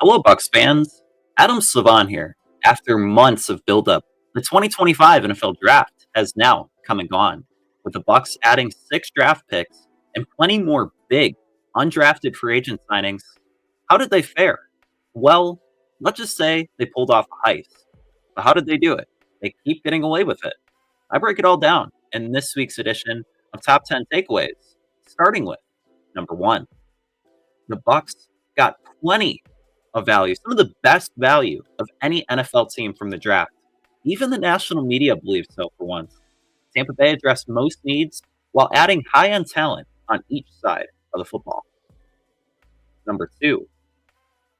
Hello, Bucs fans. Adam Slivon here. After months of buildup, the 2025 NFL Draft has now come and gone, with the Bucs adding 6 draft picks and plenty more big, undrafted free agent signings. How did they fare? Well, let's just say they pulled off a heist. But how did they do it? They keep getting away with it. I break it all down in this week's edition of Top 10 Takeaways, starting with number 1. The Bucs got plenty of value, some of the best value of any NFL team from the draft. Even the national media believed so for once. Tampa Bay addressed most needs while adding high-end talent on each side of the football. Number 2,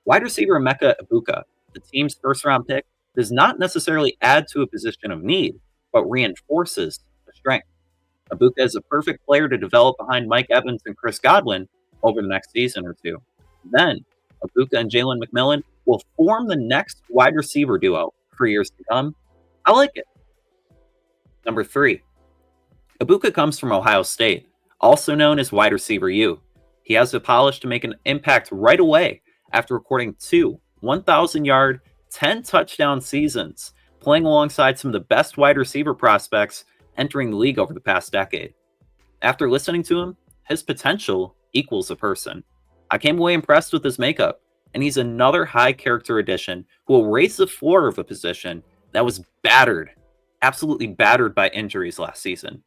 wide receiver Mecca Egbuka, the team's first-round pick, does not necessarily add to a position of need, but reinforces the strength. Egbuka is a perfect player to develop behind Mike Evans and Chris Godwin over the next season or two. Then, Egbuka and Jalen McMillan will form the next wide receiver duo for years to come. I like it. Number 3, Egbuka comes from Ohio State, also known as wide receiver U. He has the polish to make an impact right away after recording 2 1,000-yard, 10-touchdown seasons, playing alongside some of the best wide receiver prospects entering the league over the past decade. After listening to him, his potential equals a person. I came away impressed with his makeup, and he's another high-character addition who will raise the floor of a position that was battered, absolutely battered by injuries last season.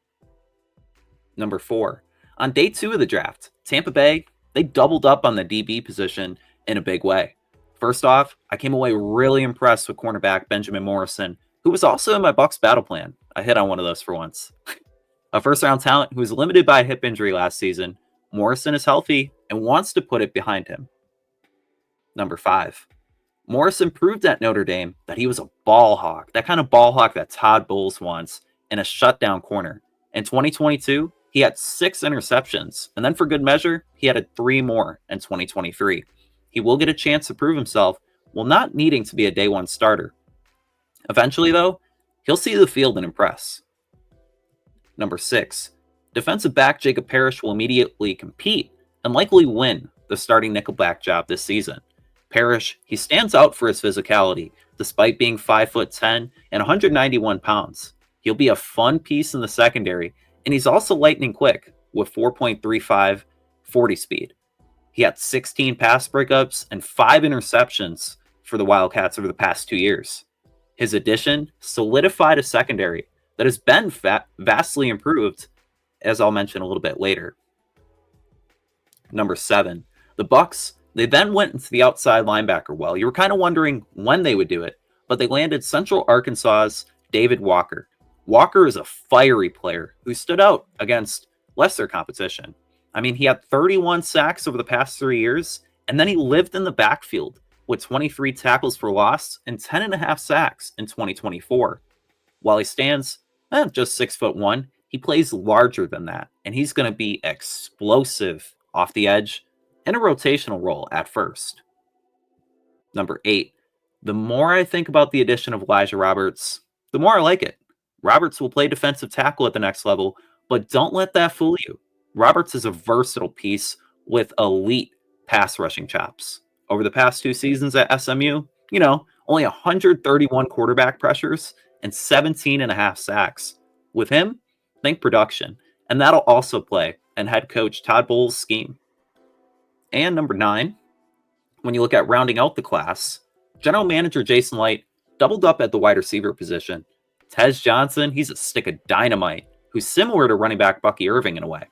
Number 4, on day 2 of the draft, Tampa Bay, they doubled up on the DB position in a big way. First off, I came away really impressed with cornerback Benjamin Morrison, who was also in my Bucs battle plan. I hit on one of those for once. A first-round talent who was limited by a hip injury last season, Morrison is healthy and wants to put it behind him. Number 5, Morrison proved at Notre Dame that he was a ball hawk, that kind of ball hawk that Todd Bowles wants, and a shutdown corner. In 2022, he had 6 interceptions, and then for good measure, he added 3 more in 2023. He will get a chance to prove himself while not needing to be a day 1 starter. Eventually, though, he'll see the field and impress. Number 6, defensive back Jacob Parish will immediately compete and likely win the starting Nickelback job this season. Parish, he stands out for his physicality, despite being 5'10" and 191 pounds. He'll be a fun piece in the secondary, and he's also lightning quick with 4.35 40 speed. He had 16 pass breakups and 5 interceptions for the Wildcats over the past 2 years. His addition solidified a secondary that has been vastly improved, as I'll mention a little bit later. Number 7, the Bucs, they then went into the outside linebacker well. You were kind of wondering when they would do it, but they landed Central Arkansas's David Walker. Walker is a fiery player who stood out against lesser competition. I mean, he had 31 sacks over the past 3 years, and then he lived in the backfield with 23 tackles for loss and 10.5 sacks in 2024. While he stands just 6'1", he plays larger than that, and he's going to be explosive off the edge in a rotational role at first. Number 8, the more I think about the addition of Elijah Roberts, the more I like it. Roberts will play defensive tackle at the next level, but don't let that fool you. Roberts is a versatile piece with elite pass rushing chops. Over the past 2 seasons at SMU, only 131 quarterback pressures and 17.5 sacks. With him, think production, and that'll also play in head coach Todd Bowles' scheme. And number 9, when you look at rounding out the class, general manager Jason Licht doubled up at the wide receiver position. Tez Johnson, he's a stick of dynamite who's similar to running back Bucky Irving in a way.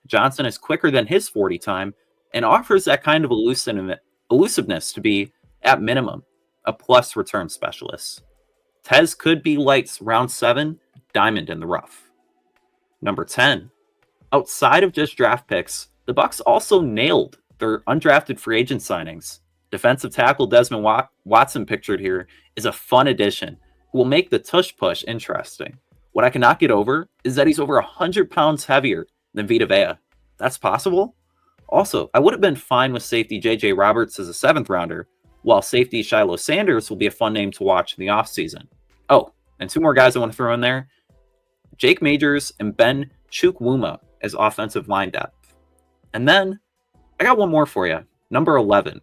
Johnson is quicker than his 40 time and offers that kind of elusiveness to be, at minimum, a plus return specialist. Tez could be Light's round 7 diamond in the rough. Number 10, outside of just draft picks, the Bucs also nailed their undrafted free agent signings. Defensive tackle Desmond Watson, pictured here, is a fun addition who will make the tush push interesting. What I cannot get over is that he's over 100 pounds heavier than Vita Vea. That's possible? Also, I would have been fine with safety J.J. Roberts as a 7th rounder, while safety Shiloh Sanders will be a fun name to watch in the offseason. Oh, and 2 more guys I want to throw in there. Jake Majors and Ben Chukwuma as offensive line depth. And then, I got one more for you. Number 11.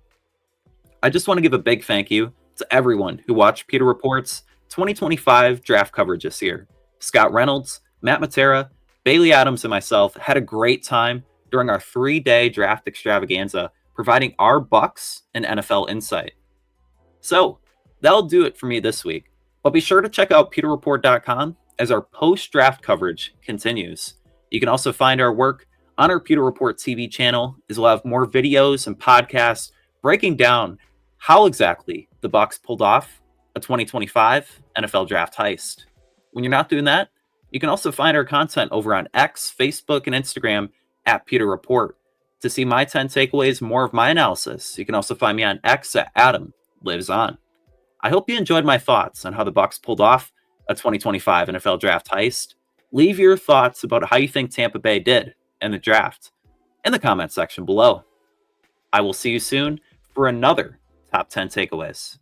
I just want to give a big thank you to everyone who watched Pewter Report's 2025 draft coverage this year. Scott Reynolds, Matt Matera, Bailey Adams, and myself had a great time during our 3-day draft extravaganza, providing our Bucs and NFL insight. So that'll do it for me this week. But be sure to check out pewterreport.com as our post-draft coverage continues. You can also find our work on our Pewter Report TV channel, as we'll have more videos and podcasts breaking down how exactly the Bucs pulled off a 2025 NFL draft heist. When you're not doing that, you can also find our content over on X, Facebook, and Instagram at Pewter Report. To see my 10 takeaways, more of my analysis, you can also find me on X at Adam Lives On. I hope you enjoyed my thoughts on how the Bucs pulled off a 2025 NFL draft heist. Leave your thoughts about how you think Tampa Bay did in the draft in the comment section below. I will see you soon for another Top 10 Takeaways.